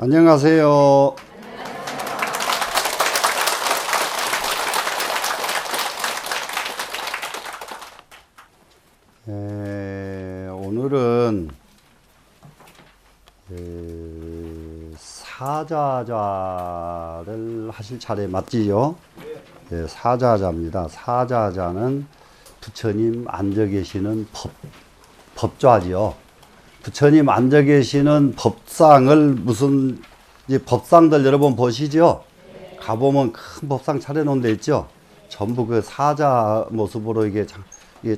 안녕하세요. 오늘은 사자자를 하실 차례 맞지요? 네, 사자자입니다. 사자자는 부처님 앉아 계시는 법좌지요. 부처님 앉아 계시는 법상을 무슨 법상들 여러분 보시죠? 가보면 큰 법상 차려놓은 데 있죠? 전부 그 사자 모습으로 이게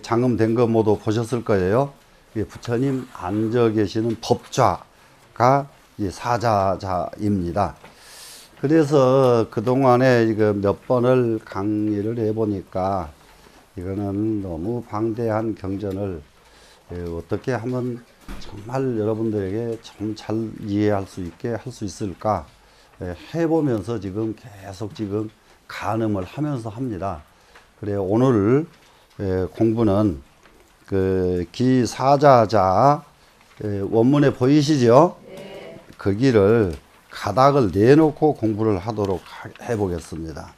장엄된 거 모두 보셨을 거예요. 부처님 앉아 계시는 법좌가 사자자입니다. 그래서 그동안에 이거 몇 번을 강의를 해보니까 이거는 너무 방대한 경전을 어떻게 하면 정말 여러분들에게 좀 잘 이해할 수 있게 할 수 있을까 해보면서 지금 계속 지금 간음을 하면서 합니다. 그래 오늘 공부는 그 기사자자 원문에 보이시죠? 네. 거기를 가닥을 내놓고 공부를 하도록 해보겠습니다.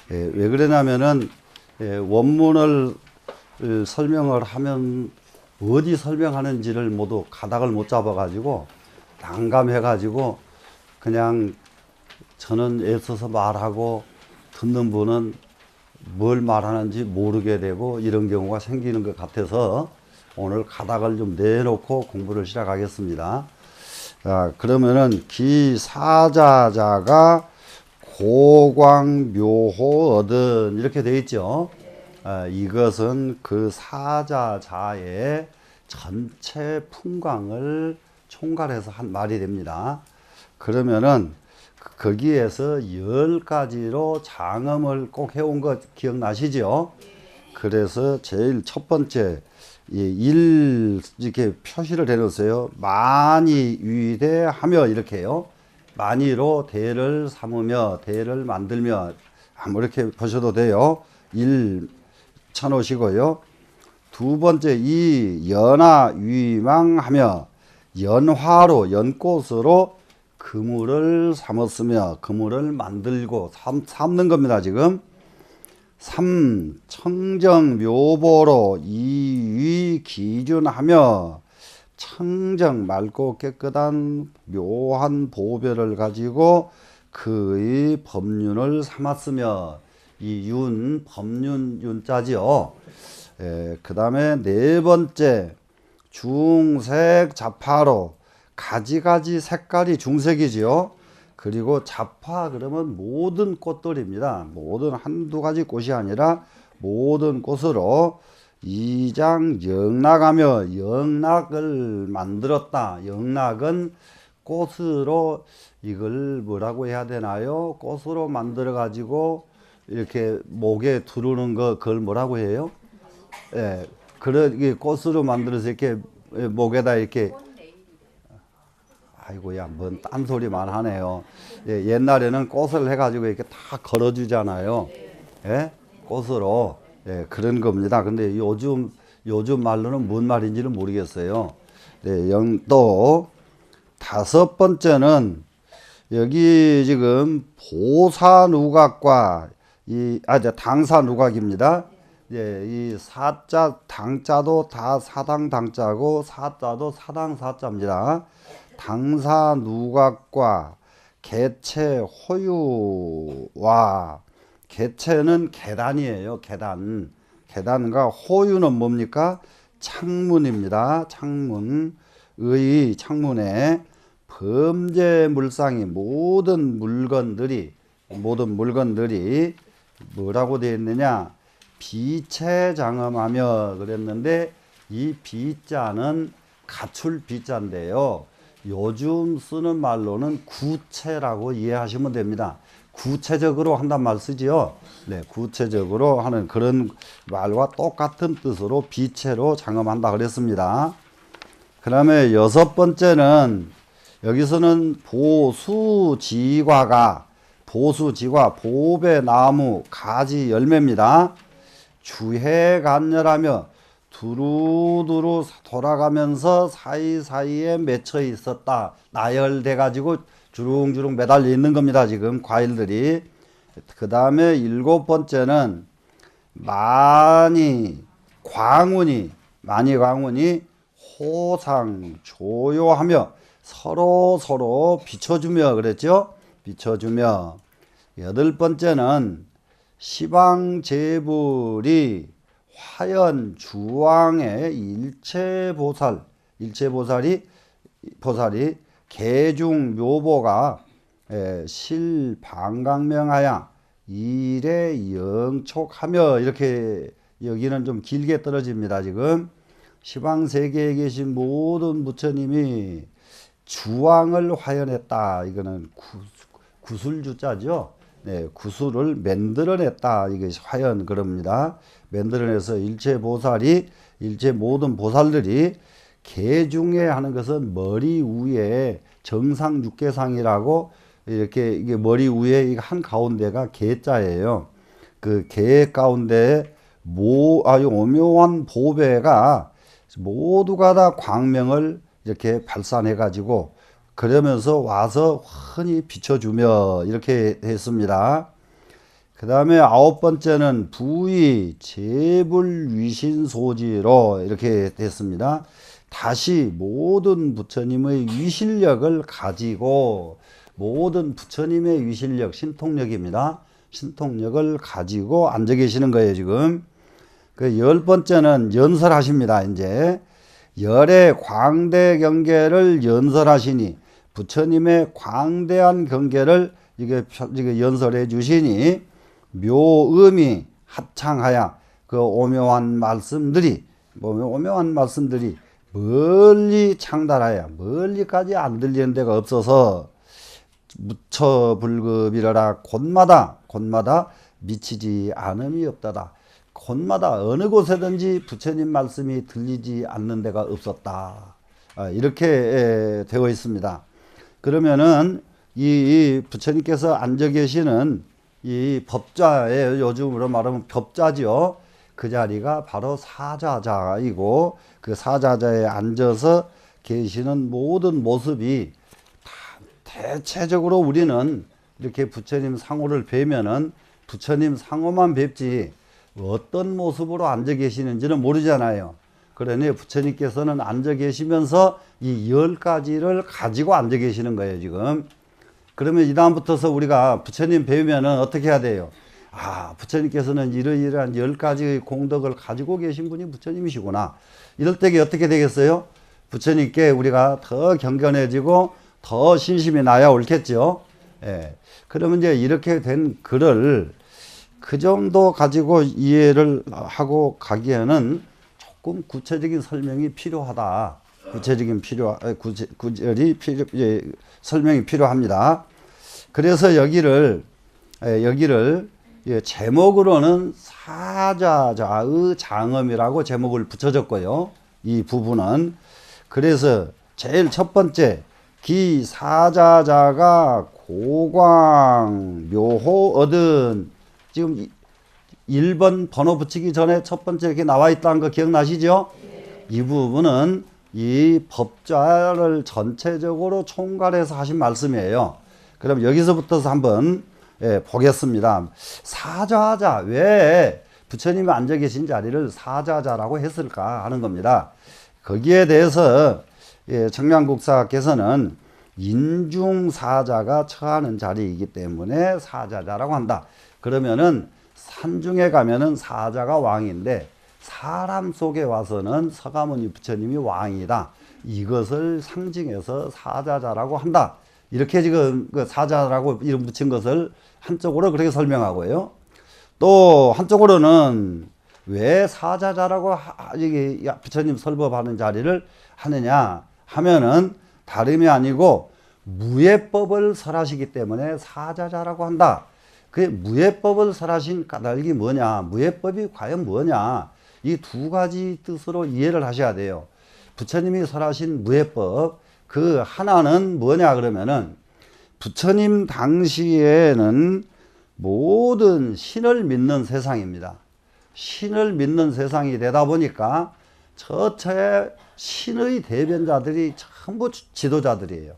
왜 그러냐면은 원문을 설명을 하면 어디 설명하는지를 모두 가닥을 못 잡아가지고 난감해가지고 그냥 저는 애써서 말하고 듣는 분은 뭘 말하는지 모르게 되고 이런 경우가 생기는 것 같아서 오늘 가닥을 좀 내놓고 공부를 시작하겠습니다. 자, 그러면은 기사자자가 고광묘호 얻은 이렇게 되어 있죠. 이것은 그 사자자의 전체 풍광을 총괄해서 한 말이 됩니다. 그러면은 거기에서 10가지로 장엄을 꼭 해온 거 기억나시죠? 그래서 제일 첫 번째 이렇게 표시를 해놓으세요. 많이 위대하며 이렇게요. 많이로 대를 삼으며 대를 만들며 뭐 이렇게 보셔도 돼요. 쳐놓으시고요. 두 번째 이 연화 위망하며 연화로 연꽃으로 그물을 삼았으며 그물을 만들고 삼는 겁니다. 지금 3. 청정묘보로 이위 기준하며 청정 맑고 깨끗한 묘한 보배를 가지고 그의 법륜을 삼았으며 이 윤, 법륜 윤자지요. 그 다음에 네 번째 중색 자파로 가지가지 색깔이 중색이지요. 그리고 자파 그러면 모든 꽃들입니다. 모든 한두 가지 꽃이 아니라 모든 꽃으로 이장 영락하며 영락을 만들었다. 영락은 꽃으로 이걸 뭐라고 해야 되나요? 꽃으로 만들어 가지고 이렇게 목에 두르는 거 그걸 뭐라고 해요? 그런 꽃으로 만들어서 이렇게 목에다 이렇게 아이고야 뭔 딴소리만 하네요. 옛날에는 꽃을 해가지고 이렇게 다 걸어주잖아요. 꽃으로 그런 겁니다. 근데 요즘 말로는 뭔 말인지는 모르겠어요. 또 다섯 번째는 여기 지금 보사누각과 당사누각입니다. 이 사자 당자도 다 사당 당자고 사자도 사당 사자입니다. 당사누각과 개체 호유와 개체는 계단이에요. 계단과 호유는 뭡니까? 창문입니다. 창문에 범죄 물상이 모든 물건들이 뭐라고 되어 있느냐? 비체장엄하며 그랬는데 이 비자는 갖출 비자인데요. 요즘 쓰는 말로는 구체라고 이해하시면 됩니다. 구체적으로 한단 말 쓰지요. 구체적으로 하는 그런 말과 똑같은 뜻으로 비체로 장엄한다 그랬습니다. 그 다음에 여섯 번째는 여기서는 보수지과가 보배나무 가지 열매입니다. 주해간열하며 두루두루 돌아가면서 사이사이에 맺혀 있었다. 나열돼 가지고 주릉주릉 매달려 있는 겁니다. 지금 과일들이. 그 다음에 7번째는 많이 광운이 호상 조요하며 서로 비춰주며 그랬죠. 비춰주며. 8번째는 시방제불이 화연 주왕의 보살이 개중 묘보가 실방강명하야 일에 영촉하며 이렇게 여기는 좀 길게 떨어집니다. 지금 시방세계에 계신 모든 부처님이 주왕을 화연했다. 이거는 구술주자죠. 네, 구술을 만들어냈다. 이게 화연 그럽니다. 만들어내서 일체 모든 보살들이 개중에 하는 것은 머리 위에 정상 육개상이라고 이렇게 이게 머리 위에 한 가운데가 개자예요. 그 개 가운데 아주 오묘한 보배가 모두가 다 광명을 이렇게 발산해 가지고 그러면서 와서 흔히 비춰주며 이렇게 했습니다. 그 다음에 9번째는 부의 제불위신소지로 이렇게 됐습니다. 다시 모든 부처님의 위실력을 가지고 모든 부처님의 위실력, 신통력입니다. 신통력을 가지고 앉아 계시는 거예요, 지금. 그 10번째는 연설하십니다, 이제. 열의 광대 경계를 연설하시니 부처님의 광대한 경계를 이게 연설해 주시니 묘음이 합창하여 그 오묘한 말씀들이 멀리 창달하여 멀리까지 안 들리는 데가 없어서 무처불급이라라 곳마다 미치지 않음이 없다다. 곳마다 어느 곳에든지 부처님 말씀이 들리지 않는 데가 없었다. 이렇게 되어 있습니다. 그러면은 이 부처님께서 앉아 계시는 이 법좌에 요즘으로 말하면 법좌죠. 그 자리가 바로 사자자이고 그 사자자에 앉아서 계시는 모든 모습이 대체적으로 우리는 이렇게 부처님 상호를 뵈면은 부처님 상호만 뵙지 어떤 모습으로 앉아 계시는지는 모르잖아요. 그러니 부처님께서는 앉아 계시면서 이 10가지를 가지고 앉아 계시는 거예요, 지금. 그러면 이 다음부터서 우리가 부처님 뵈면은 어떻게 해야 돼요? 부처님께서는 이러이러한 10가지의 공덕을 가지고 계신 분이 부처님이시구나. 이럴 때게 어떻게 되겠어요? 부처님께 우리가 더 경건해지고 더 신심이 나야 옳겠죠. 예. 그러면 이제 이렇게 된 글을 그 정도 가지고 이해를 하고 가기에는 조금 구체적인 설명이 필요하다. 설명이 필요합니다. 그래서 여기를 제목으로는 사자자의 장엄이라고 제목을 붙여줬고요. 이 부분은. 그래서 제일 첫 번째, 기 사자자가 고광 묘호 얻은, 지금 1번 번호 붙이기 전에 첫 번째 이렇게 나와 있다는 거 기억나시죠? 이 부분은 이 법좌를 전체적으로 총괄해서 하신 말씀이에요. 그럼 여기서부터서 한번 보겠습니다. 사자자, 왜 부처님이 앉아 계신 자리를 사자자라고 했을까 하는 겁니다. 거기에 대해서 청량국사께서는 인중사자가 처하는 자리이기 때문에 사자자라고 한다. 그러면은 산중에 가면은 사자가 왕인데 사람 속에 와서는 서가모니 부처님이 왕이다. 이것을 상징해서 사자자라고 한다. 이렇게 지금 그 사자라고 이름 붙인 것을 한쪽으로 그렇게 설명하고요. 또 한쪽으로는 왜 사자자라고 부처님 설법하는 자리를 하느냐 하면은 다름이 아니고 무예법을 설하시기 때문에 사자자라고 한다. 그 무예법을 설하신 까닭이 뭐냐, 무예법이 과연 뭐냐, 이 두 가지 뜻으로 이해를 하셔야 돼요. 부처님이 설하신 무예법, 그 하나는 뭐냐 그러면은 부처님 당시에는 모든 신을 믿는 세상입니다. 신을 믿는 세상이 되다 보니까 처처에 신의 대변자들이 전부 지도자들이에요.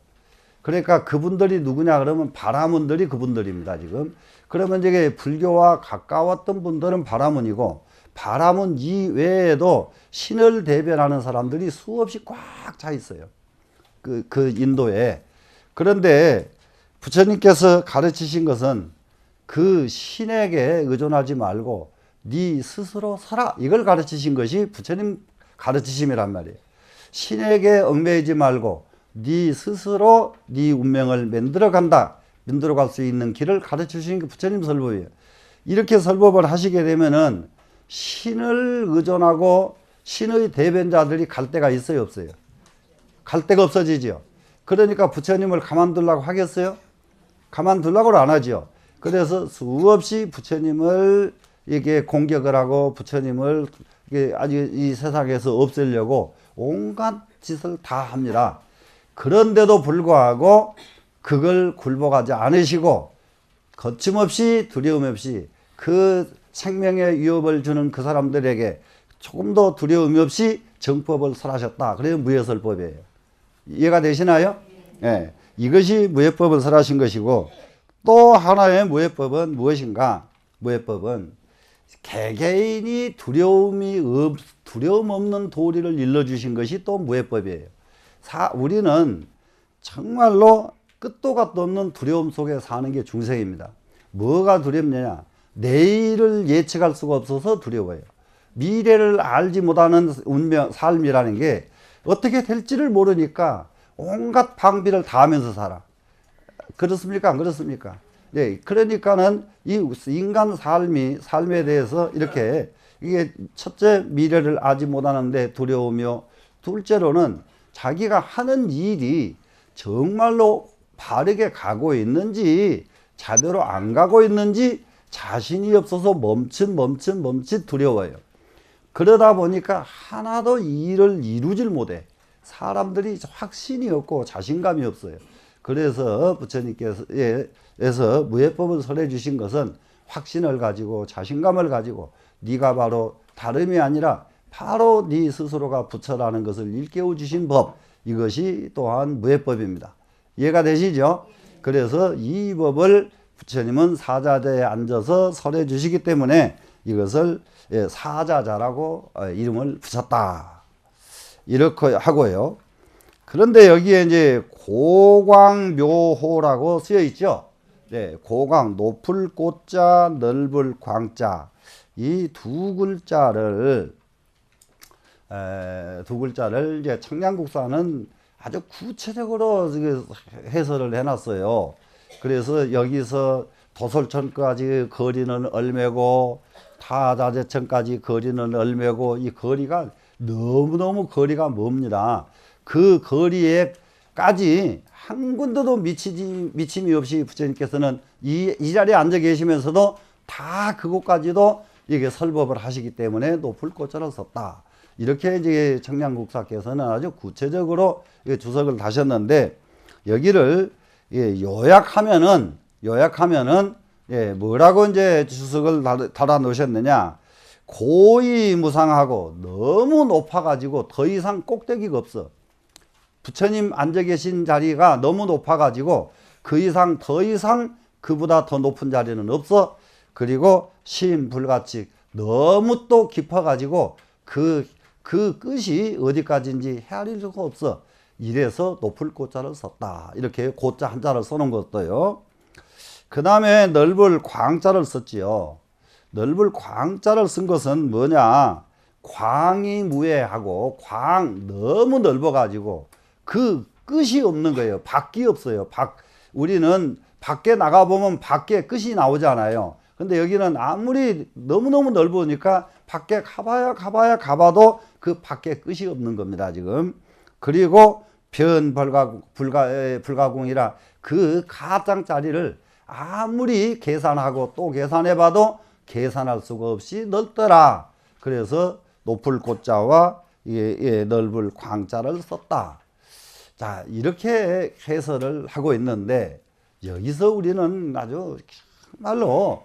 그러니까 그분들이 누구냐 그러면 바라문들이 그분들입니다, 지금. 그러면 이게 불교와 가까웠던 분들은 바라문이고, 바라문 이외에도 신을 대변하는 사람들이 수없이 꽉 차 있어요. 그 인도에. 그런데 부처님께서 가르치신 것은 그 신에게 의존하지 말고 네 스스로 서라, 이걸 가르치신 것이 부처님 가르치심이란 말이에요. 신에게 얽매이지 말고 네 스스로 네 운명을 만들어갈 수 있는 길을 가르치시는 게 부처님 설법이에요. 이렇게 설법을 하시게 되면은 신을 의존하고 신의 대변자들이 갈 데가 있어요, 없어요? 갈 데가 없어지죠. 그러니까 부처님을 가만두려고 하겠어요? 가만두려고는 안 하죠. 그래서 수없이 부처님을 이게 공격을 하고 부처님을 이게 아주 이 세상에서 없애려고 온갖 짓을 다 합니다. 그런데도 불구하고 그걸 굴복하지 않으시고 거침없이 두려움 없이 그 생명에 위협을 주는 그 사람들에게 조금도 두려움 없이 정법을 설하셨다. 그래서 무예설법이에요. 이해가 되시나요? 예. 이것이 무예법을 설하신 것이고, 또 하나의 무예법은 무엇인가? 무예법은 개개인이 두려움 없는 도리를 일러주신 것이 또 무예법이에요. 우리는 정말로 끝도 갓도 없는 두려움 속에 사는 게 중생입니다. 뭐가 두렵느냐? 내일을 예측할 수가 없어서 두려워요. 미래를 알지 못하는 삶이라는 게 어떻게 될지를 모르니까 온갖 방비를 다 하면서 살아. 그렇습니까? 안 그렇습니까? 네, 그러니까는 이 인간 삶에 대해서 이렇게 이게 첫째 미래를 알지 못하는데 두려우며, 둘째로는 자기가 하는 일이 정말로 바르게 가고 있는지 제대로 안 가고 있는지 자신이 없어서 멈칫 두려워요. 그러다 보니까 하나도 일을 이루질 못해. 사람들이 확신이 없고 자신감이 없어요. 그래서 부처님께서 무예법을 설해 주신 것은 확신을 가지고 자신감을 가지고 네가 바로 다름이 아니라 바로 네 스스로가 부처라는 것을 일깨워 주신 법, 이것이 또한 무예법입니다. 이해가 되시죠? 그래서 이 법을 부처님은 사자자에 앉아서 설해 주시기 때문에 이것을 사자자라고 이름을 붙였다. 이렇게 하고요. 그런데 여기에 이제 고광묘호라고 쓰여 있죠. 네, 고광, 높을 꽃자, 넓을 광자. 이 두 글자를 이제 청량국사는 아주 구체적으로 해설을 해놨어요. 그래서 여기서 도솔천까지 거리는 얼매고 타자제천까지 거리는 얼매고, 이 거리가 너무너무 거리가 멉니다. 그 거리에까지 한 군데도 미침이 없이 부처님께서는 이 자리에 앉아 계시면서도 다 그곳까지도 이게 설법을 하시기 때문에 높을 꽃자를 썼다. 이렇게 이제 청량국사께서는 아주 구체적으로 주석을 다셨는데, 여기를 요약하면은 뭐라고 이제 주석을 달아 놓으셨느냐? 고이 무상하고 너무 높아가지고 더 이상 꼭대기가 없어. 부처님 앉아 계신 자리가 너무 높아가지고 더 이상 그보다 더 높은 자리는 없어. 그리고 심불같이 너무 또 깊어가지고 그 끝이 어디까지인지 헤아릴 수가 없어. 이래서 높을 꽃자를 썼다. 이렇게 꽃자 한자를 써놓은 것도요. 그 다음에 넓을 광자를 썼지요. 넓을 광자를 쓴 것은 뭐냐? 광이 무해하고 광 너무 넓어가지고 그 끝이 없는 거예요. 밖이 없어요. 우리는 밖에 나가보면 밖에 끝이 나오잖아요. 근데 여기는 아무리 너무너무 넓으니까 밖에 가봐도 그 밖에 끝이 없는 겁니다, 지금. 그리고 불가공이라 그 가장짜리를 아무리 계산하고 또 계산해봐도 계산할 수가 없이 넓더라. 그래서 높을 꽃자와 넓을 광자를 썼다. 자, 이렇게 해설을 하고 있는데, 여기서 우리는 아주 정말로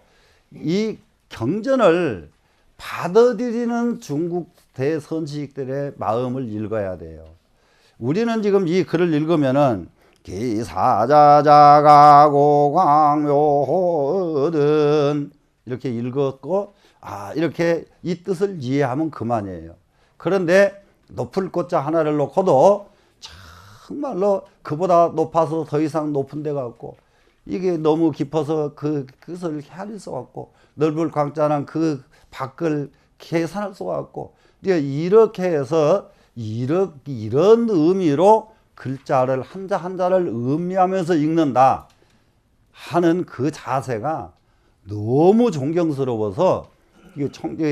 이 경전을 받아들이는 중국 대선지식들의 마음을 읽어야 돼요. 우리는 지금 이 글을 읽으면은 기사자자가고 광묘호든 이렇게 읽었고 이렇게 이 뜻을 이해하면 그만이에요. 그런데 높을 꽃자 하나를 놓고도 정말로 그보다 높아서 더 이상 높은 데가 없고 이게 너무 깊어서 그 뜻을 헤아릴 수가 없고 넓을 광자는 그 밖을 계산할 수가 없고 이렇게 해서 이런 의미로 글자를 한자 한자를 음미하면서 읽는다 하는 그 자세가 너무 존경스러워서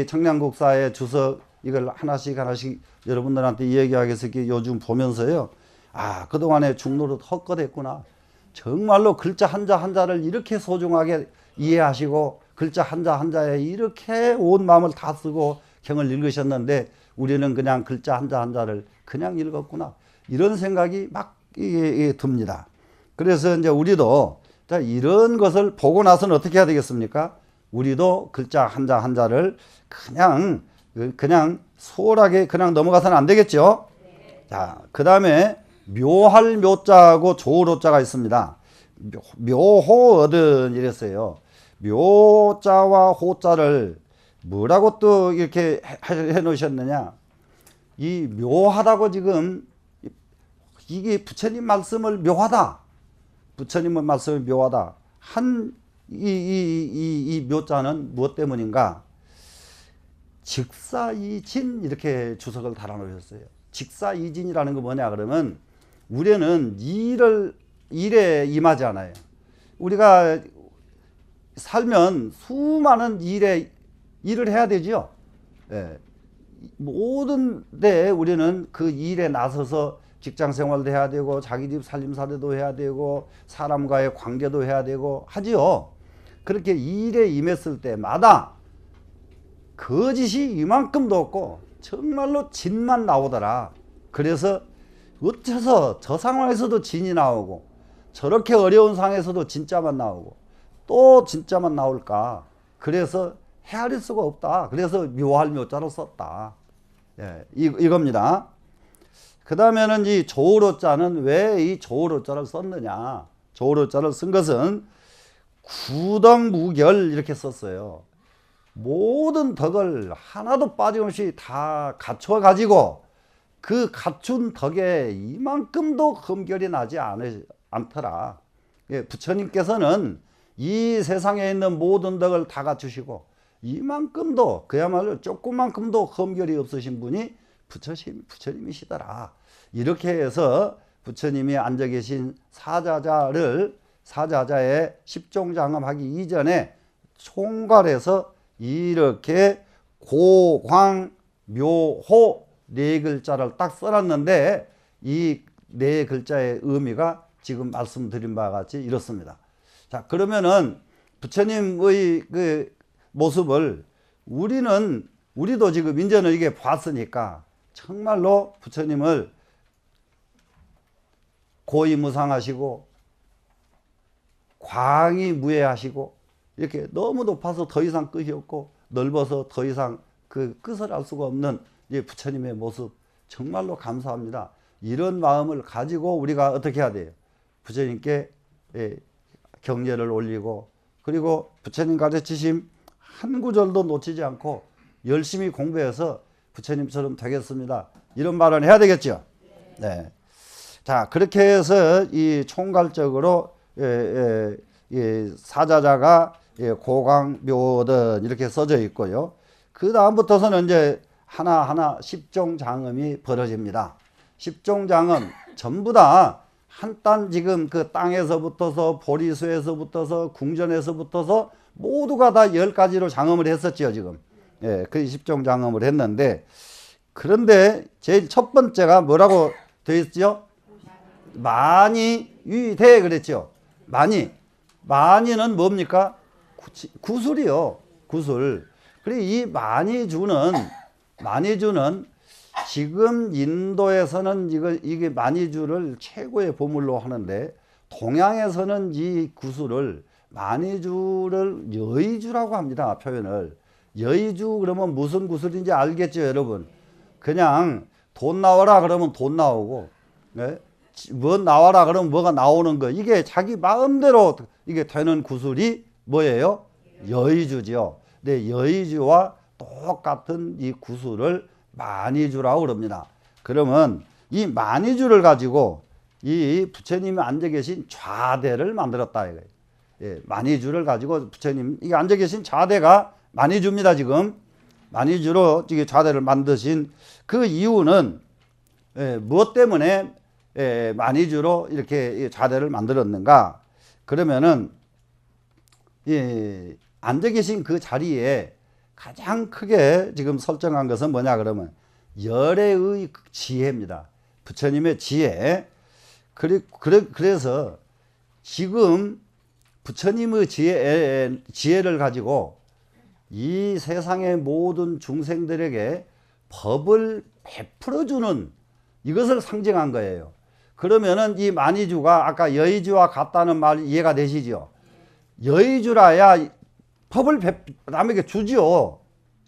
청량국사의 주석 이걸 하나씩 여러분들한테 얘기하기 위해서 요즘 보면서요. 그동안에 중노릇 헛것했구나. 정말로 글자 한자 한자를 이렇게 소중하게 이해하시고 글자 한자 한자에 이렇게 온 마음을 다 쓰고 경을 읽으셨는데 우리는 그냥 글자 한자 한자를 그냥 읽었구나. 이런 생각이 막 듭니다. 그래서 이제 우리도 이런 것을 보고 나서는 어떻게 해야 되겠습니까? 우리도 글자 한자 한자를 그냥 수월하게 그냥 넘어가서는 안 되겠죠? 자, 그 다음에 묘할 묘자하고 좋을 호자가 있습니다. 묘호어든 이랬어요. 묘자와 호자를 뭐라고 또 이렇게 해 놓으셨느냐? 이 묘하다고 지금 이게 부처님 말씀을 묘하다. 부처님의 말씀을 묘하다. 이 묘자는 무엇 때문인가? 직사이진 이렇게 주석을 달아 놓으셨어요. 직사이진이라는 거 뭐냐 그러면 우리는 일에 임하지 않아요. 우리가 살면 수많은 일을 해야 되죠. 예. 모든 데 우리는 그 일에 나서서 직장 생활도 해야 되고 자기 집 살림살이도 해야 되고 사람과의 관계도 해야 되고 하지요. 그렇게 일에 임했을 때마다 거짓이 이만큼도 없고 정말로 진만 나오더라. 그래서 어째서 저 상황에서도 진이 나오고 저렇게 어려운 상황에서도 진짜만 나오고 또 진짜만 나올까. 그래서 헤아릴 수가 없다. 그래서 묘할 묘자로 썼다. 예, 이겁니다. 그 다음에는 이 조로자는 왜 이 조로자를 썼느냐. 조로자를 쓴 것은 구덕무결 이렇게 썼어요. 모든 덕을 하나도 빠짐없이 다 갖춰 가지고 그 갖춘 덕에 이만큼도 흠결이 나지 않더라. 예, 부처님께서는 이 세상에 있는 모든 덕을 다 갖추시고 이만큼도 그야말로 조금만큼도 흠결이 없으신 분이 부처님이시더라. 이렇게 해서 부처님이 앉아 계신 사자자의 십종장엄하기 이전에 총괄해서 이렇게 고광 묘호 네 글자를 딱 써놨는데 이 네 글자의 의미가 지금 말씀드린 바와 같이 이렇습니다. 자, 그러면은 부처님의 그 모습을 우리도 지금 이제는 이게 봤으니까 정말로 부처님을 고위무상하시고 광이 무해하시고 이렇게 너무 높아서 더 이상 끝이 없고 넓어서 더 이상 그 끝을 알 수가 없는 부처님의 모습 정말로 감사합니다. 이런 마음을 가지고 우리가 어떻게 해야 돼요? 부처님께 경례를 올리고 그리고 부처님 가르치심 한 구절도 놓치지 않고 열심히 공부해서 부처님처럼 되겠습니다. 이런 말은 해야 되겠죠. 네. 자, 그렇게 해서 이 총괄적으로 사자자가 고광묘든 이렇게 써져 있고요. 그 다음부터서는 이제 하나하나 십종장엄이 벌어집니다. 십종장엄 전부 다 한 딴 지금 그 땅에서부터서 보리수에서부터서 궁전에서부터서 모두가 다 10가지로 장엄을 했었죠, 지금. 예, 그 십종장엄을 했는데 그런데 제일 첫 번째가 뭐라고 되어 있죠? 많이 위대 그랬죠. 많이는 뭡니까? 구술이요. 구술. 그리고 이 많이주는 지금 인도에서는 이게 많이주를 최고의 보물로 하는데 동양에서는 이 구술을 많이주를 여의주라고 합니다. 표현을. 여의주 그러면 무슨 구슬인지 알겠죠, 여러분? 그냥 돈 나와라 그러면 돈 나오고, 네? 뭐 나와라 그러면 뭐가 나오는 거. 이게 자기 마음대로 이게 되는 구슬이 뭐예요? 여의주지요. 네, 여의주와 똑같은 이 구슬을 만이주라고 그럽니다. 그러면 이 만이주를 가지고 이 부처님이 앉아 계신 좌대를 만들었다 이거예요. 예, 만이주를 가지고 부처님 이게 앉아 계신 좌대가 만이주입니다. 지금 만이주로 이게 좌대를 만드신 그 이유는 무엇 때문에 만이주로 이렇게 좌대를 만들었는가? 그러면은 앉아 계신 그 자리에 가장 크게 지금 설정한 것은 뭐냐 그러면 열애의 지혜입니다. 부처님의 지혜. 그래서 지금 부처님의 지혜를 가지고 이 세상의 모든 중생들에게 법을 베풀어주는 이것을 상징한 거예요. 그러면은 이 만이주가 아까 여의주와 같다는 말 이해가 되시죠? 여의주라야 법을 남에게 주지요.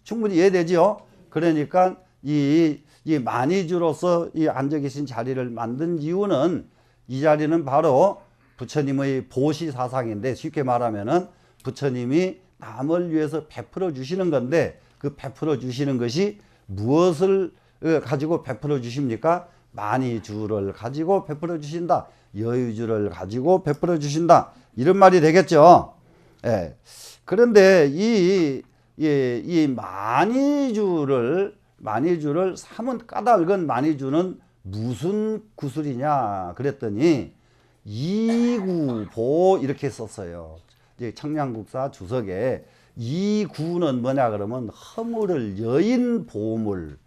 충분히 이해되죠? 그러니까 이 만이주로서 이 앉아 계신 자리를 만든 이유는 이 자리는 바로 부처님의 보시 사상인데 쉽게 말하면은 부처님이 남을 위해서 베풀어 주시는 건데 그 베풀어 주시는 것이 무엇을 가지고 베풀어 주십니까? 만이주를 가지고 베풀어 주신다. 여의주를 가지고 베풀어 주신다. 이런 말이 되겠죠. 예. 그런데 이 만이주를 삼은 까닭은 만이주는 무슨 구슬이냐 그랬더니 이구보 이렇게 썼어요. 이제 청량국사 주석에 이구는 뭐냐 그러면 허물을 여인 보물,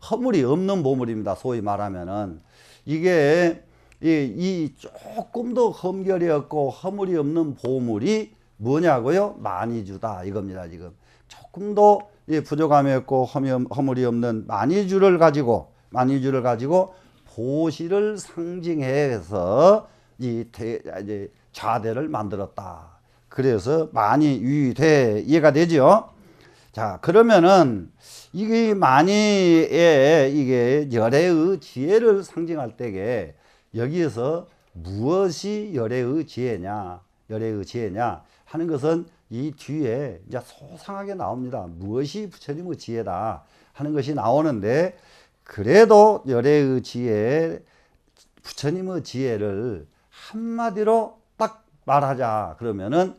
허물이 없는 보물입니다. 소위 말하면은 이게 이 조금도 흠결이 없고 허물이 없는 보물이 뭐냐고요? 만이주다 이겁니다. 지금 조금도 부족함이 없고 허물이 없는 만이주를 가지고 보시를 상징해서 이제 좌대를 만들었다. 그래서 만이위대 이해가 되죠? 자, 그러면은 이게 만이의 이게 열애의 지혜를 상징할 때에 여기에서 무엇이 열애의 지혜냐 하는 것은 이 뒤에 이제 소상하게 나옵니다. 무엇이 부처님의 지혜다 하는 것이 나오는데 그래도 열애의 지혜, 부처님의 지혜를 한마디로 딱 말하자 그러면은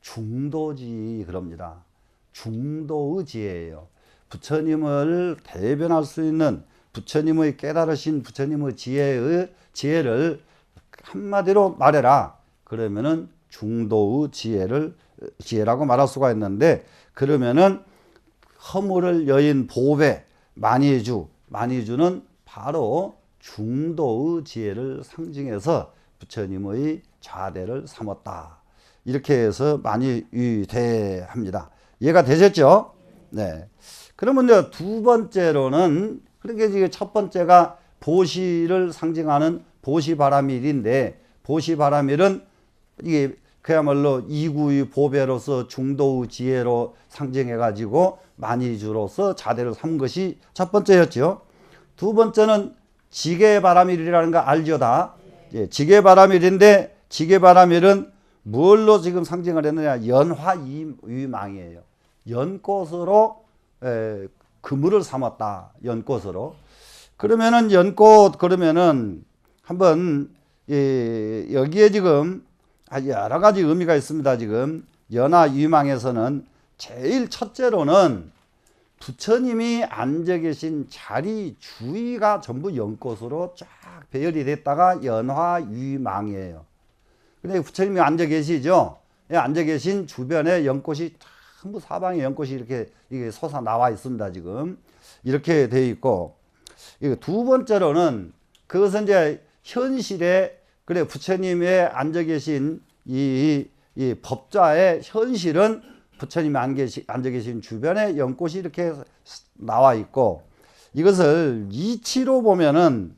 중도지 그럽니다. 중도의 지혜예요. 부처님을 대변할 수 있는 부처님의 깨달으신 부처님의 지혜를 한마디로 말해라. 그러면은 중도의 지혜라고 말할 수가 있는데 그러면은 허물을 여인 보배 만이주는 바로 중도의 지혜를 상징해서 부처님의 좌대를 삼았다. 이렇게 해서 만이위대합니다. 이해가 되셨죠? 네. 그러면 이제 두 번째로는 그러니까 첫 번째가 보시를 상징하는 보시바라밀인데 보시바라밀은 이게 그야말로 이구의 보배로서 중도의 지혜로 상징해 가지고 만이주로서 자대를 삼은 것이 첫 번째였죠. 두 번째는 지게바라밀이라는 거 알죠 다? 예, 지게바라밀인데 지게바라밀은 뭘로 지금 상징을 했느냐? 연화위망이에요. 연꽃으로 그물을 삼았다. 연꽃으로. 그러면은 연꽃 그러면은 한번 여기에 지금 아주 여러 가지 의미가 있습니다. 지금 연화위망에서는 제일 첫째로는 부처님이 앉아 계신 자리 주위가 전부 연꽃으로 쫙 배열이 됐다가 연화위망이에요. 근데 부처님이 앉아 계시죠? 앉아 계신 주변에 연꽃이 전부 사방에 연꽃이 이렇게 솟아 나와 있습니다. 지금 이렇게 돼 있고 두 번째로는 그것은 이제 현실에 그래 부처님의 앉아 계신 이 법좌의 현실은 부처님이 앉아 계신 주변에 연꽃이 이렇게 나와 있고 이것을 이치로 보면은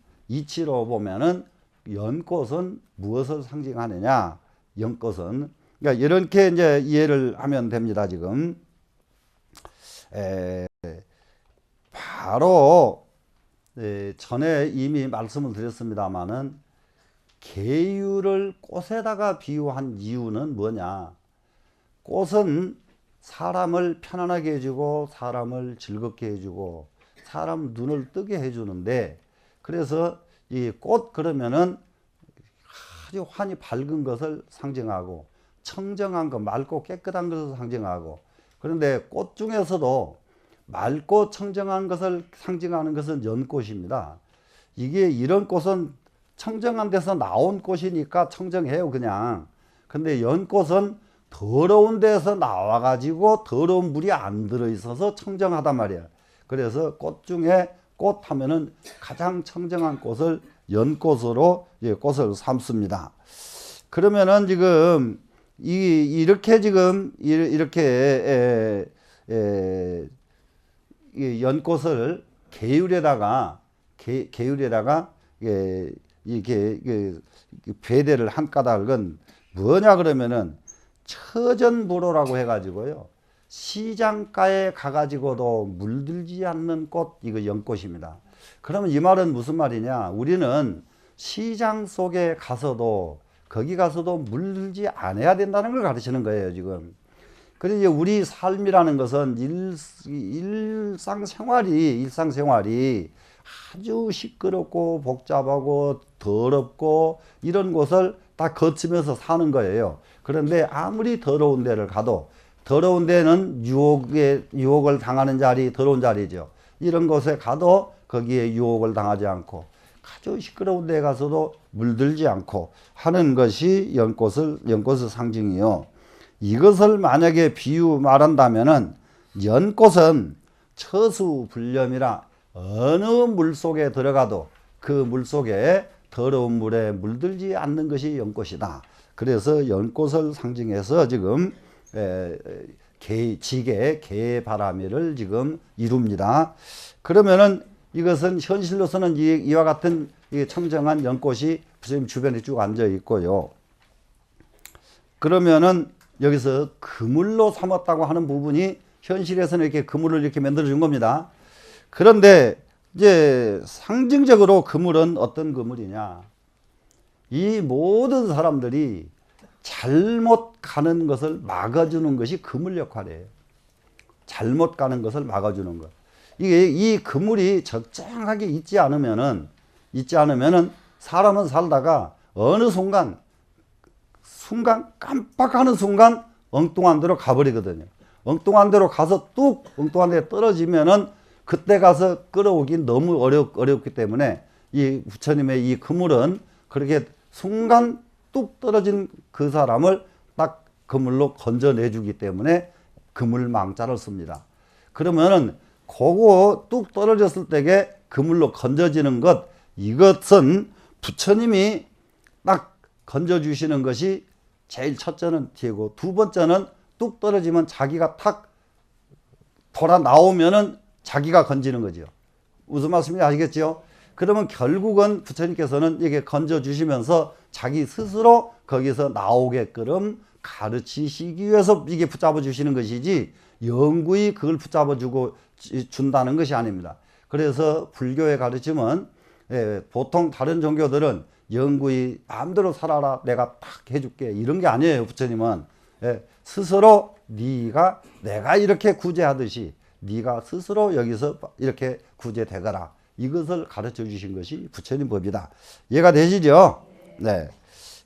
연꽃은 무엇을 상징하느냐? 연꽃은 그러니까 이렇게 이제 이해를 하면 됩니다. 지금 바로 전에 이미 말씀을 드렸습니다마는 계율을 꽃에다가 비유한 이유는 뭐냐? 꽃은 사람을 편안하게 해주고 사람을 즐겁게 해주고 사람 눈을 뜨게 해주는데, 그래서 이 꽃 그러면은 아주 환히 밝은 것을 상징하고 청정한 것, 맑고 깨끗한 것을 상징하고, 그런데 꽃 중에서도 맑고 청정한 것을 상징하는 것은 연꽃입니다. 이게 이런 꽃은 청정한 데서 나온 꽃이니까 청정해요, 그냥. 근데 연꽃은 더러운 데서 나와가지고 더러운 물이 안 들어있어서 청정하단 말이야. 그래서 꽃 중에 꽃 하면은 가장 청정한 꽃을 연꽃으로 꽃을 삼습니다. 그러면은 지금 이렇게 지금 이렇게 이 연꽃을 계율에다가 이렇게 배대를 한 까닭은 뭐냐 그러면은 처전불호라고 해가지고요, 시장가에 가가지고도 물들지 않는 꽃, 이거 연꽃입니다. 그러면 이 말은 무슨 말이냐? 우리는 시장 속에 가서도 거기 가서도 물들지 않아야 된다는 걸 가르치는 거예요, 지금. 그래서 이제 우리 삶이라는 것은 일상생활이 아주 시끄럽고 복잡하고 더럽고 이런 곳을 다 거치면서 사는 거예요. 그런데 아무리 더러운 데를 가도, 더러운 데는 유혹을 당하는 자리, 더러운 자리죠. 이런 곳에 가도 거기에 유혹을 당하지 않고 아주 시끄러운 데 가서도 물들지 않고 하는 것이 연꽃의 상징이요. 이것을 만약에 말한다면은 연꽃은 처수불념이라 어느 물 속에 들어가도 그 물 속에 더러운 물에 물들지 않는 것이 연꽃이다. 그래서 연꽃을 상징해서 지금 지게 개바라미를 지금 이룹니다. 그러면은 이것은 현실로서는 이와 같은 청정한 연꽃이 부처님 주변에 쭉 앉아 있고요. 그러면은 여기서 그물로 삼았다고 하는 부분이 현실에서는 이렇게 그물을 이렇게 만들어 준 겁니다. 그런데 이제 상징적으로 그물은 어떤 그물이냐? 이 모든 사람들이 잘못 가는 것을 막아주는 것이 그물 역할이에요. 잘못 가는 것을 막아주는 것. 이 그물이 적정하게 있지 않으면은 사람은 살다가 어느 순간 깜빡하는 순간 엉뚱한 데로 가버리거든요. 엉뚱한 데로 가서 엉뚱한 데에 떨어지면은 그때 가서 끌어오기 너무 어렵기 때문에 이 부처님의 이 그물은 그렇게 순간 뚝 떨어진 그 사람을 딱 그물로 건져내주기 때문에 그물망자를 씁니다. 그러면은 그거 뚝 떨어졌을 때에 그물로 건져지는 이것은 부처님이 딱 건져주시는 것이 제일 첫째는 뒤고, 두 번째는 뚝 떨어지면 자기가 탁 돌아 나오면은 자기가 건지는 거죠. 무슨 말씀인지 아시겠죠? 그러면 결국은 부처님께서는 이게 건져주시면서 자기 스스로 거기서 나오게끔 가르치시기 위해서 이게 붙잡아 주시는 것이지, 영구히 그걸 붙잡아 준다는 것이 아닙니다. 그래서 불교의 가르침은 보통 다른 종교들은 영구히 마음대로 살아라, 내가 딱 해줄게, 이런 게 아니에요. 부처님은 스스로 내가 이렇게 구제하듯이 네가 스스로 여기서 이렇게 구제되거라, 이것을 가르쳐 주신 것이 부처님 법이다. 이해가 되시죠? 네.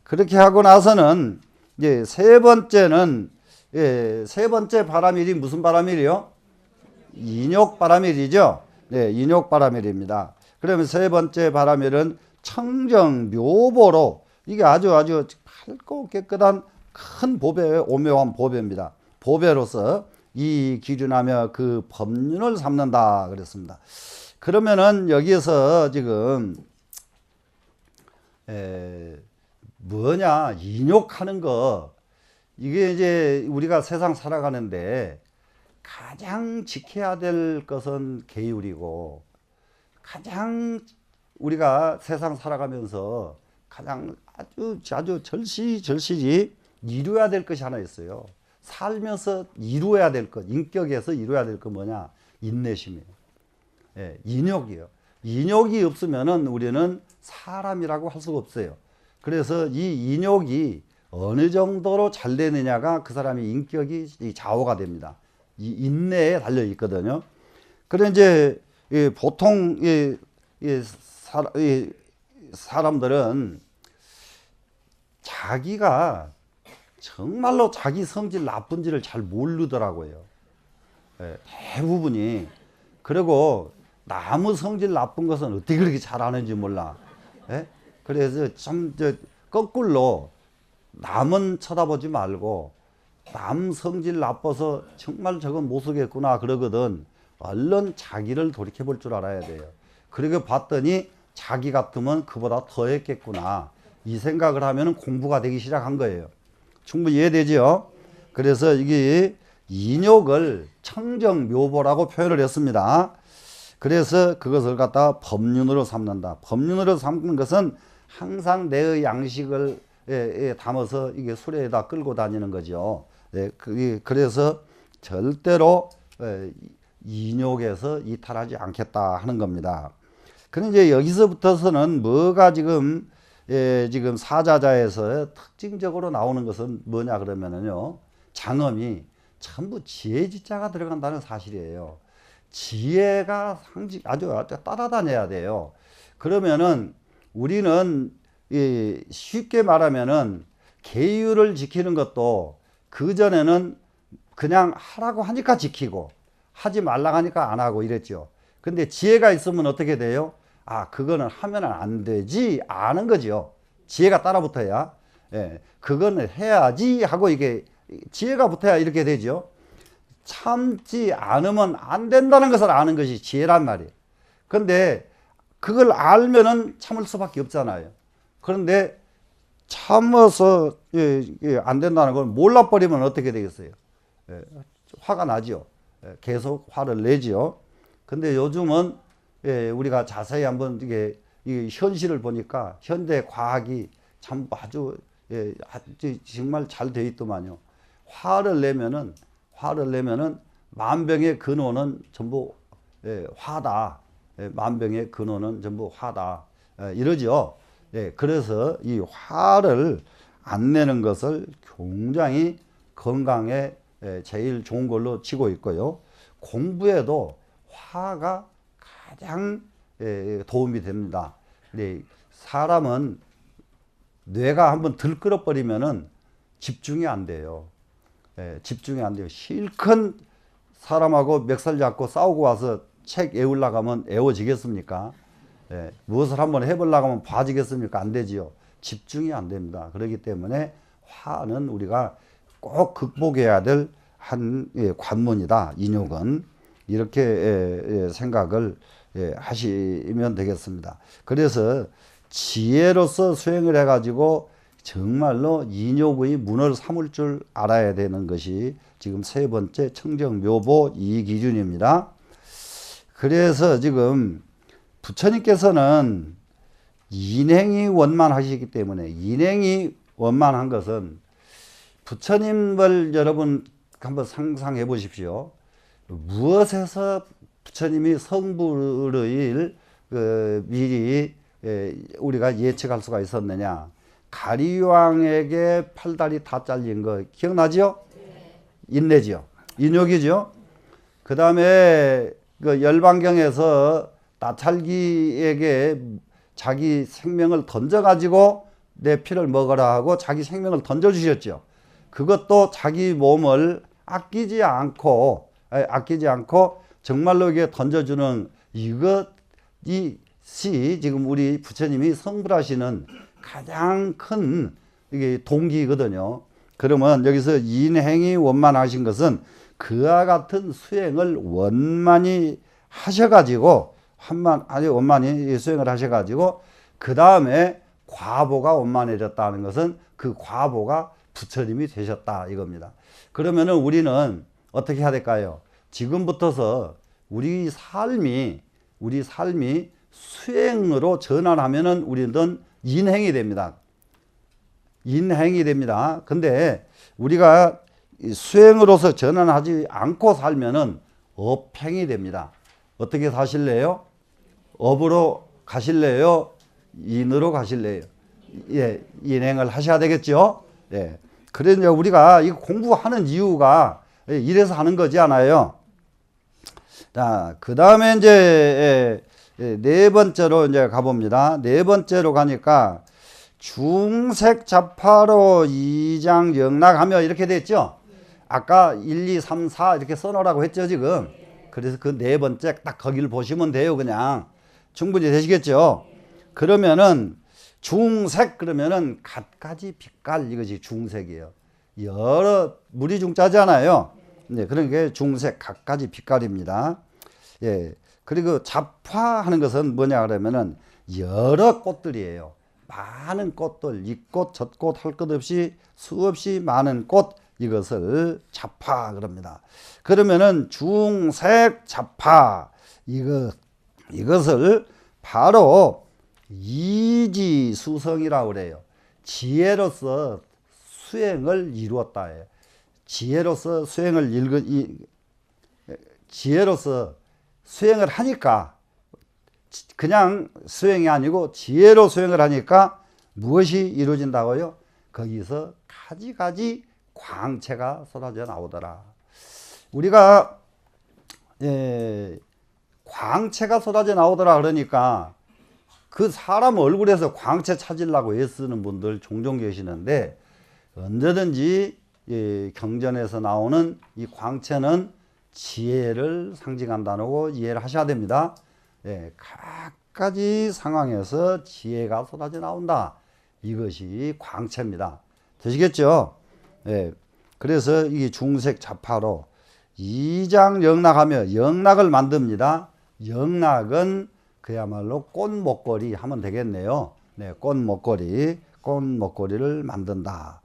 그렇게 하고 나서는 이제 세 번째 바라밀이 무슨 바라밀이요? 인욕바라밀이죠. 네, 인욕바라밀입니다. 그러면 세 번째 바라밀은 청정묘보로, 이게 아주 밝고 깨끗한 큰 보배, 오묘한 보배입니다. 보배로서 이 기준하며 그 법륜을 삼는다 그랬습니다. 그러면은 여기에서 지금 뭐냐, 인욕하는 거, 이게 이제 우리가 세상 살아가는데 가장 지켜야 될 것은 계율이고, 가장 우리가 세상 살아가면서 가장 아주 절실히 이루어야 될 것이 하나 있어요. 살면서 이루어야 될 것, 인격에서 이루어야 될 것 뭐냐? 인내심이에요. 인욕이에요. 인욕이 없으면은 우리는 사람이라고 할 수가 없어요. 그래서 이 인욕이 어느 정도로 잘 되느냐가 그 사람의 인격이 좌우가 됩니다. 이 인내에 달려 있거든요. 그래 이제 보통 사람들은 자기가 정말로 자기 성질 나쁜지를 잘 모르더라고요. 대부분이. 그리고 남의 성질 나쁜 것은 어떻게 그렇게 잘하는지 몰라. 그래서 참 거꾸로 남은 쳐다보지 말고 남 성질 나빠서 정말 저건 못 쓰겠구나 그러거든. 얼른 자기를 돌이켜 볼 줄 알아야 돼요. 그리고 봤더니 자기 같으면 그보다 더 했겠구나. 이 생각을 하면 공부가 되기 시작한 거예요. 충분히 이해되죠? 그래서 이게 인욕을 청정묘보라고 표현을 했습니다. 그래서 그것을 갖다가 법륜으로 삼는다. 법륜으로 삼는 것은 항상 내의 양식을 담아서 이게 수레에다 끌고 다니는 거죠. 그래서 절대로 인욕에서 이탈하지 않겠다 하는 겁니다. 그런데 이제 여기서부터서는 뭐가 지금 사자자에서 특징적으로 나오는 것은 뭐냐 그러면은요, 장엄이 전부 지혜지자가 들어간다는 사실이에요. 지혜가 아주 따라다녀야 돼요. 그러면은 우리는 쉽게 말하면은 계율을 지키는 것도 그전에는 그냥 하라고 하니까 지키고 하지 말라고 하니까 안 하고 이랬죠. 근데 지혜가 있으면 어떻게 돼요? 아, 그거는 하면 안 되지 아는 거죠. 지혜가 따라붙어야. 그거는 해야지 하고 이게 지혜가 붙어야 이렇게 되죠. 참지 않으면 안 된다는 것을 아는 것이 지혜란 말이에요. 그런데 그걸 알면은 참을 수밖에 없잖아요. 그런데 참아서 안 된다는 걸 몰라버리면 어떻게 되겠어요? 화가 나죠. 계속 화를 내죠. 근데 요즘은 우리가 자세히 한번 이게 현실을 보니까 현대 과학이 참 아주 정말 잘 되어 있더만요. 화를 내면은 만병의 근원은 전부 화다. 만병의 근원은 전부 화다. 이러죠. 그래서 이 화를 안 내는 것을 굉장히 건강에 제일 좋은 걸로 치고 있고요. 공부에도 화가 가장 도움이 됩니다. 사람은 뇌가 한번 들끓어 버리면은 집중이 안 돼요. 집중이 안 돼요. 실컷 사람하고 멱살 잡고 싸우고 와서 책 외우려고 하면 외워지겠습니까? 무엇을 한번 해보려고 하면 봐지겠습니까? 안 되지요. 집중이 안 됩니다. 그렇기 때문에 화는 우리가 꼭 극복해야 될 한 관문이다. 인욕은. 이렇게 생각을 하시면 되겠습니다. 그래서 지혜로서 수행을 해가지고 정말로 인욕의 문을 삼을 줄 알아야 되는 것이 지금 세 번째 청정묘보 이 기준입니다. 그래서 지금 부처님께서는 인행이 원만하시기 때문에, 인행이 원만한 것은 부처님을 여러분 한번 상상해 보십시오. 무엇에서 부처님이 성불의 미리 우리가 예측할 수가 있었느냐. 가리왕에게 팔다리 다 잘린 거 기억나죠? 인내죠. 인욕이죠. 그 다음에 그 열반경에서 나찰기에게 자기 생명을 던져가지고 내 피를 먹어라 하고 자기 생명을 던져주셨죠. 그것도 자기 몸을 아끼지 않고 정말로 이게 던져주는 이것이 지금 우리 부처님이 성불하시는 가장 큰 이게 동기거든요. 그러면 여기서 인행이 원만하신 것은 그와 같은 수행을 원만히 하셔가지고 아주 원만히 수행을 하셔가지고 그 다음에 과보가 원만해졌다는 것은 그 과보가 부처님이 되셨다 이겁니다. 그러면은 우리는 어떻게 해야 될까요? 지금부터서 우리 삶이 수행으로 전환하면은 우리는 인행이 됩니다. 인행이 됩니다. 근데 우리가 수행으로서 전환하지 않고 살면은 업행이 됩니다. 어떻게 사실래요? 업으로 가실래요? 인으로 가실래요? 예, 인행을 하셔야 되겠죠? 예. 그래서 이제 우리가 이 공부하는 이유가 이래서 하는 거지 않아요? 자, 그 다음에 이제 네 번째로 이제 가봅니다. 네 번째로 가니까 중색 자파로 이장 영락하며 이렇게 됐죠? 아까 1, 2, 3, 4 이렇게 써놓으라고 했죠, 지금. 그래서 그 네 번째 딱 거기를 보시면 돼요, 그냥. 충분히 되시겠죠? 그러면은 중색 그러면은 갖가지 빛깔 이것이 중색이에요. 여러 무리 중자잖아요. 네, 그런 게 중색 갖가지 빛깔입니다. 예. 그리고 잡화하는 것은 뭐냐 그러면은 여러 꽃들이에요. 많은 꽃들, 이 꽃, 저 꽃 할 것 없이 수없이 많은 꽃 이것을 잡화 그럽니다. 그러면은 중색 잡화 이것을 바로 이지수성이라고 그래요. 지혜로서 수행을 이루었다. 지혜로서 지혜로서 수행을 하니까 그냥 수행이 아니고 지혜로 수행을 하니까 무엇이 이루어진다고요? 거기서 가지가지 광채가 쏟아져 나오더라. 우리가 광채가 쏟아져 나오더라 그러니까 그 사람 얼굴에서 광채 찾으려고 애쓰는 분들 종종 계시는데 언제든지 경전에서 나오는 이 광채는 지혜를 상징한다고 이해를 하셔야 됩니다. 각가지 상황에서 지혜가 쏟아져 나온다. 이것이 광채입니다. 되시겠죠? 그래서 이 중색 자파로 이장 영락하며 영락을 만듭니다. 영락은 그야말로 꽃 목걸이 하면 되겠네요. 꽃 목걸이를 만든다.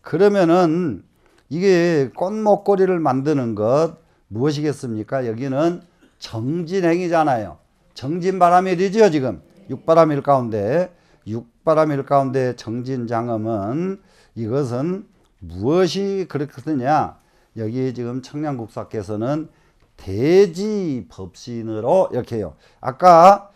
그러면은 이게 꽃 목걸이를 만드는 것 무엇이겠습니까? 여기는 정진행이잖아요. 정진바람일이죠, 지금. 육바람일 가운데 정진장엄은 이것은 무엇이 그렇거든요? 여기 지금 청량국사께서는 대지법신으로 이렇게 해요. 아까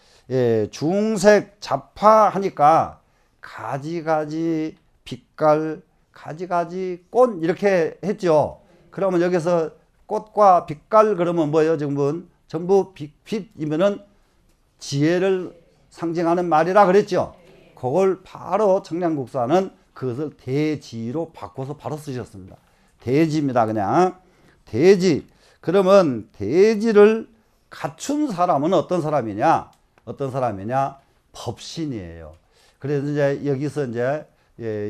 중색 잡화 하니까 가지가지 빛깔, 가지가지 꽃 이렇게 했죠. 그러면 여기서 꽃과 빛깔 그러면 뭐예요? 지금은 전부 빛이면은 지혜를 상징하는 말이라 그랬죠. 그걸 바로 청량국사는 그것을 대지로 바꿔서 바로 쓰셨습니다. 대지입니다. 그냥 대지. 그러면 대지를 갖춘 사람은 어떤 사람이냐? 법신이에요. 그래서 이제 여기서 이제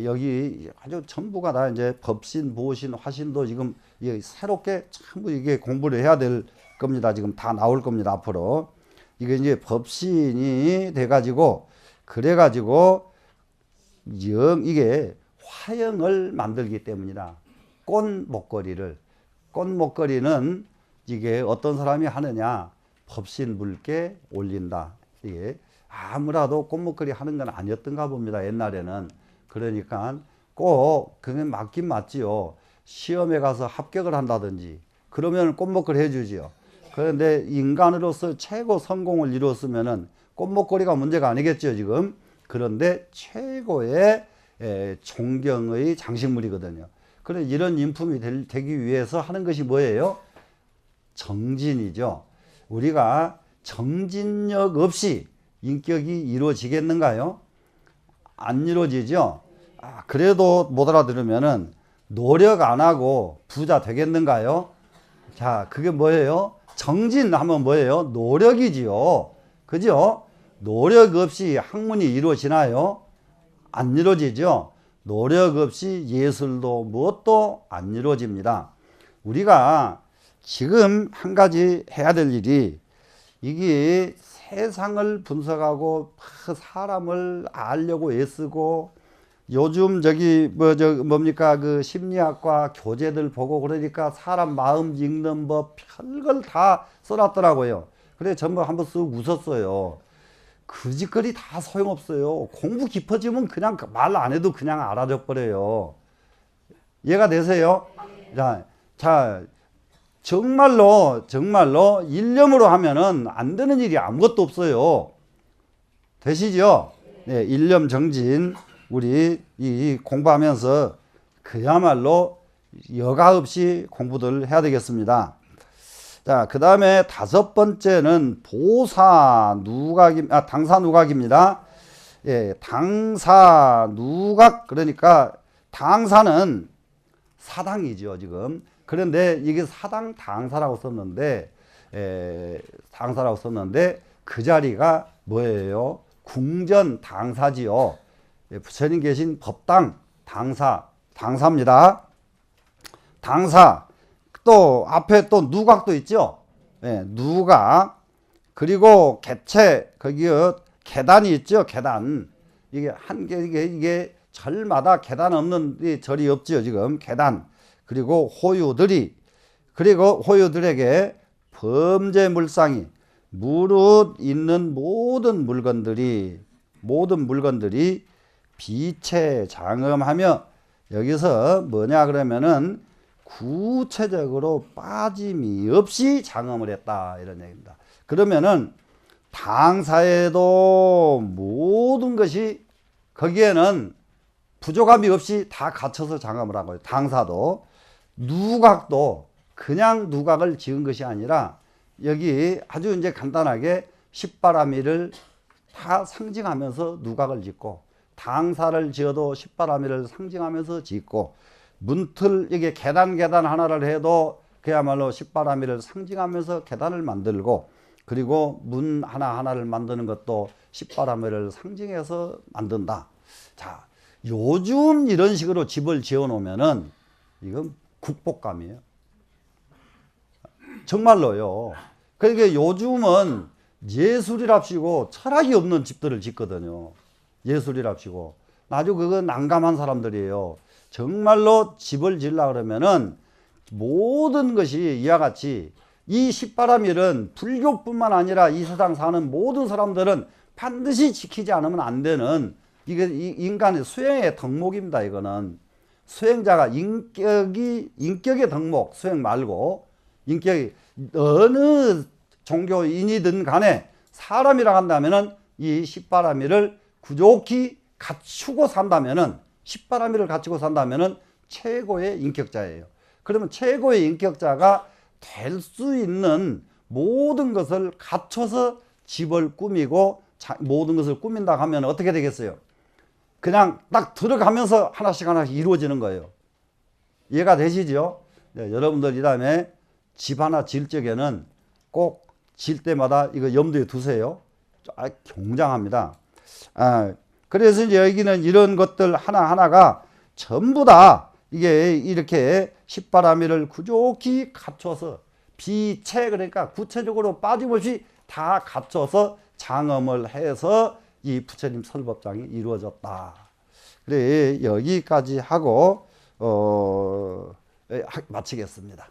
여기 아주 전부가 다 이제 법신, 보신, 화신도 지금 새롭게 전부 이게 공부를 해야 될 겁니다. 지금 다 나올 겁니다. 앞으로. 이게 이제 법신이 돼가지고 그래가지고 이게 화형을 만들기 때문이다. 꽃목걸이는 이게 어떤 사람이 하느냐? 법신 물께 올린다. 이게 아무라도 꽃목걸이 하는 건 아니었던가 봅니다. 옛날에는. 그러니까 꼭 그게 맞긴 맞지요. 시험에 가서 합격을 한다든지 그러면 꽃목걸이 해주지요. 그런데 인간으로서 최고 성공을 이루었으면은 꽃목걸이가 문제가 아니겠죠, 지금. 그런데 최고의 존경의 장식물이거든요. 그래서 이런 인품이 되기 위해서 하는 것이 뭐예요? 정진이죠. 우리가 정진력 없이 인격이 이루어지겠는가요? 안 이루어지죠. 그래도 못 알아들으면은 노력 안 하고 부자 되겠는가요? 자, 그게 뭐예요? 정진하면 뭐예요? 노력이지요. 그죠? 노력 없이 학문이 이루어지나요? 안 이루어지죠. 노력 없이 예술도 무엇도 안 이루어집니다. 우리가 지금 한 가지 해야 될 일이 이게 세상을 분석하고 사람을 알려고 애쓰고 요즘 뭡니까 그 심리학과 교재들 보고 그러니까 사람 마음 읽는 법 별걸 다 써놨더라고요. 그래 전부 한번 쓱 웃었어요. 그 짓거리 다 소용없어요. 공부 깊어지면 그냥 말 안 해도 그냥 알아져 버려요. 이해가 되세요? 자, 정말로 일념으로 하면은 안 되는 일이 아무것도 없어요. 되시죠? 네, 일념 정진 우리 이 공부하면서 그야말로 여과 없이 공부들 해야 되겠습니다. 자, 그 다음에 다섯 번째는 당사누각입니다. 예, 당사누각, 그러니까 당사는 사당이죠, 지금. 그런데 이게 사당 당사라고 썼는데, 그 자리가 뭐예요? 궁전 당사지요. 예, 부처님 계신 법당 당사입니다. 당사. 또 앞에 또 누각도 있죠. 예, 누각. 그리고 개체, 거기에 계단이 있죠. 계단. 이게 이게 절마다 계단 없는 이 절이 없죠. 지금 계단. 그리고 그리고 호유들에게 범죄 물상이 무릇 있는 모든 물건들이 비체 장엄하며, 여기서 뭐냐 그러면은 구체적으로 빠짐이 없이 장엄을 했다, 이런 얘기입니다. 그러면은 당사에도 모든 것이 거기에는 부족함이 없이 다 갖춰서 장엄을 하고요. 당사도. 누각도 그냥 누각을 지은 것이 아니라 여기 아주 이제 간단하게 십바라미를 다 상징하면서 누각을 짓고, 당사를 지어도 십바라미를 상징하면서 짓고, 문틀 이게 계단 하나를 해도 그야말로 십바라미를 상징하면서 계단을 만들고, 그리고 문 하나를 만드는 것도 십바라미를 상징해서 만든다. 자, 요즘 이런 식으로 집을 지어 놓으면은 이건 국복감이에요. 정말로요. 그러니까 요즘은 예술이랍시고 철학이 없는 집들을 짓거든요. 예술이랍시고. 아주 그거 난감한 사람들이에요. 정말로 집을 지으려고 그러면은 모든 것이 이와 같이, 이 십바라밀은 불교뿐만 아니라 이 세상 사는 모든 사람들은 반드시 지키지 않으면 안 되는, 이게 인간의 수행의 덕목입니다. 이거는 수행자가 인격의 덕목, 수행 말고 인격이 어느 종교인이든 간에 사람이라 한다면은 이 십바라밀을 구족히 갖추고 산다면은, 십바라밀을 갖추고 산다면은 최고의 인격자예요. 그러면 최고의 인격자가 될 수 있는 모든 것을 갖춰서 집을 꾸미고 모든 것을 꾸민다 하면 어떻게 되겠어요? 그냥 딱 들어가면서 하나씩 이루어지는 거예요. 이해가 되시죠? 네, 여러분들 이 다음에 집 하나 지을 적에는 꼭 지을 때마다 이거 염두에 두세요. 굉장합니다. 그래서 이제 여기는 이런 것들 하나하나가 전부 다 이게 이렇게 십바라밀을 구족히 갖춰서 비체, 그러니까 구체적으로 빠짐없이 다 갖춰서 장엄을 해서 이 부처님 설법장이 이루어졌다. 그래, 여기까지 하고 마치겠습니다.